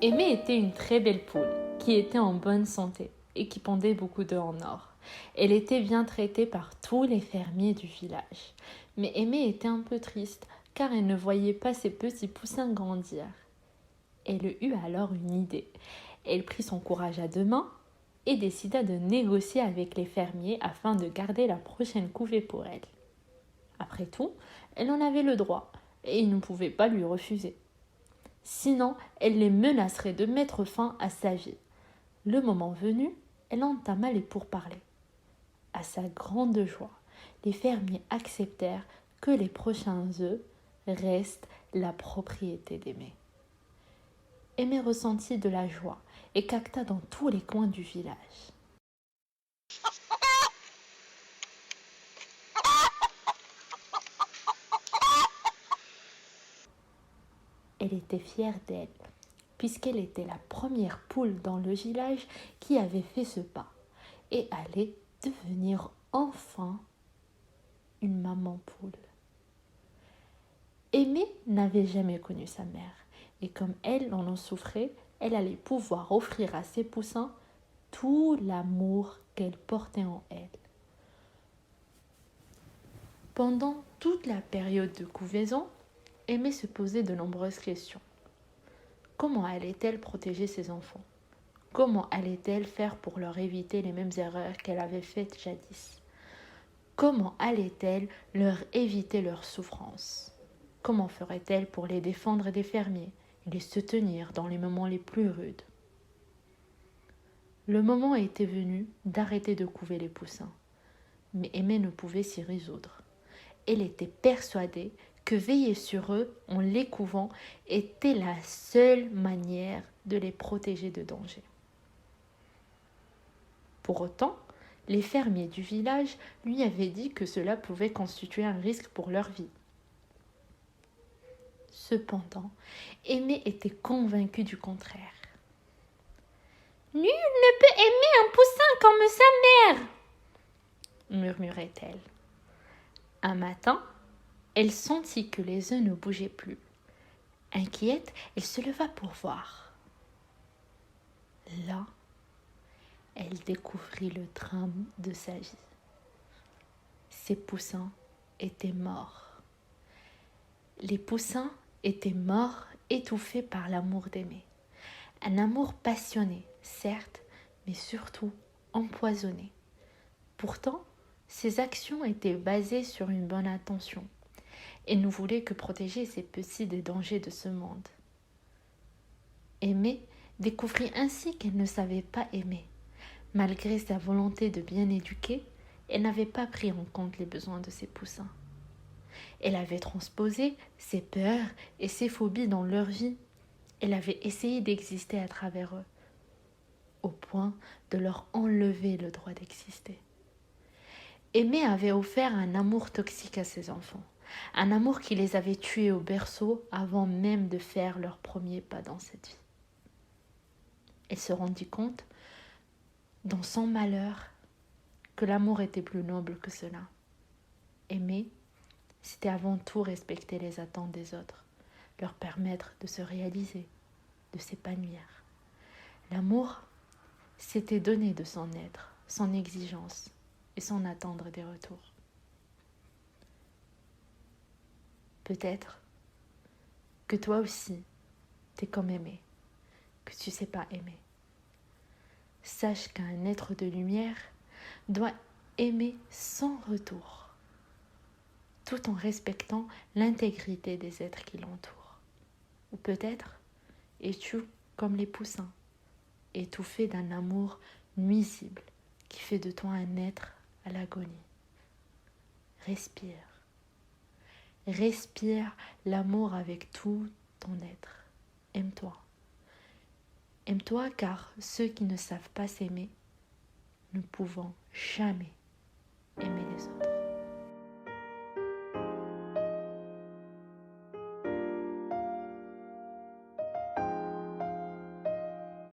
Aimée était une très belle poule qui était en bonne santé et qui pondait beaucoup d'œufs en or. Elle était bien traitée par tous les fermiers du village. Mais Aimée était un peu triste car elle ne voyait pas ses petits poussins grandir. Elle eut alors une idée. Elle prit son courage à deux mains et décida de négocier avec les fermiers afin de garder la prochaine couvée pour elle. Après tout, elle en avait le droit et ils ne pouvaient pas lui refuser. Sinon, elle les menacerait de mettre fin à sa vie. Le moment venu, elle entama les pourparlers. À sa grande joie, les fermiers acceptèrent que les prochains œufs restent la propriété d'Aimée. Aimée ressentit de la joie et cacta dans tous les coins du village. Elle était fière d'elle, puisqu'elle était la première poule dans le village qui avait fait ce pas et allait devenir enfin une maman poule. Aimée n'avait jamais connu sa mère, et comme elle en souffrait, elle allait pouvoir offrir à ses poussins tout l'amour qu'elle portait en elle. Pendant toute la période de couvaison, Aimée se posait de nombreuses questions. Comment allait-elle protéger ses enfants? Comment allait-elle faire pour leur éviter les mêmes erreurs qu'elle avait faites jadis? Comment allait-elle leur éviter leurs souffrances? Comment ferait-elle pour les défendre des fermiers et les soutenir dans les moments les plus rudes? Le moment était venu d'arrêter de couver les poussins, mais Aimée ne pouvait s'y résoudre. Elle était persuadée que veiller sur eux en les couvant était la seule manière de les protéger de danger. Pour autant, les fermiers du village lui avaient dit que cela pouvait constituer un risque pour leur vie. Cependant, Aimée était convaincue du contraire. Nul ne peut aimer un poussin comme sa mère, murmurait-elle. Un matin, elle sentit que les œufs ne bougeaient plus. Inquiète, elle se leva pour voir. Là, elle découvrit le drame de sa vie. Ses poussins étaient morts. Les poussins étaient morts, étouffés par l'amour d'Aimée. Un amour passionné, certes, mais surtout empoisonné. Pourtant, ses actions étaient basées sur une bonne intention. Elle ne voulait que protéger ses petits des dangers de ce monde. Aimée découvrit ainsi qu'elle ne savait pas aimer. Malgré sa volonté de bien éduquer, elle n'avait pas pris en compte les besoins de ses poussins. Elle avait transposé ses peurs et ses phobies dans leur vie. Elle avait essayé d'exister à travers eux, au point de leur enlever le droit d'exister. Aimée avait offert un amour toxique à ses enfants, un amour qui les avait tués au berceau avant même de faire leur premier pas dans cette vie. Elle se rendit compte, dans son malheur, que l'amour était plus noble que cela. Aimer, c'était avant tout respecter les attentes des autres, leur permettre de se réaliser, de s'épanouir. L'amour, c'était donner de son être, son exigence et sans attendre des retours. Peut-être que toi aussi, t'es comme Aimée, que tu sais pas aimer. Sache qu'un être de lumière doit aimer sans retour, tout en respectant l'intégrité des êtres qui l'entourent. Ou peut-être es-tu comme les poussins, étouffé d'un amour nuisible qui fait de toi un être à l'agonie. Respire. Respire l'amour avec tout ton être. Aime-toi. Aime-toi car ceux qui ne savent pas s'aimer ne pouvant jamais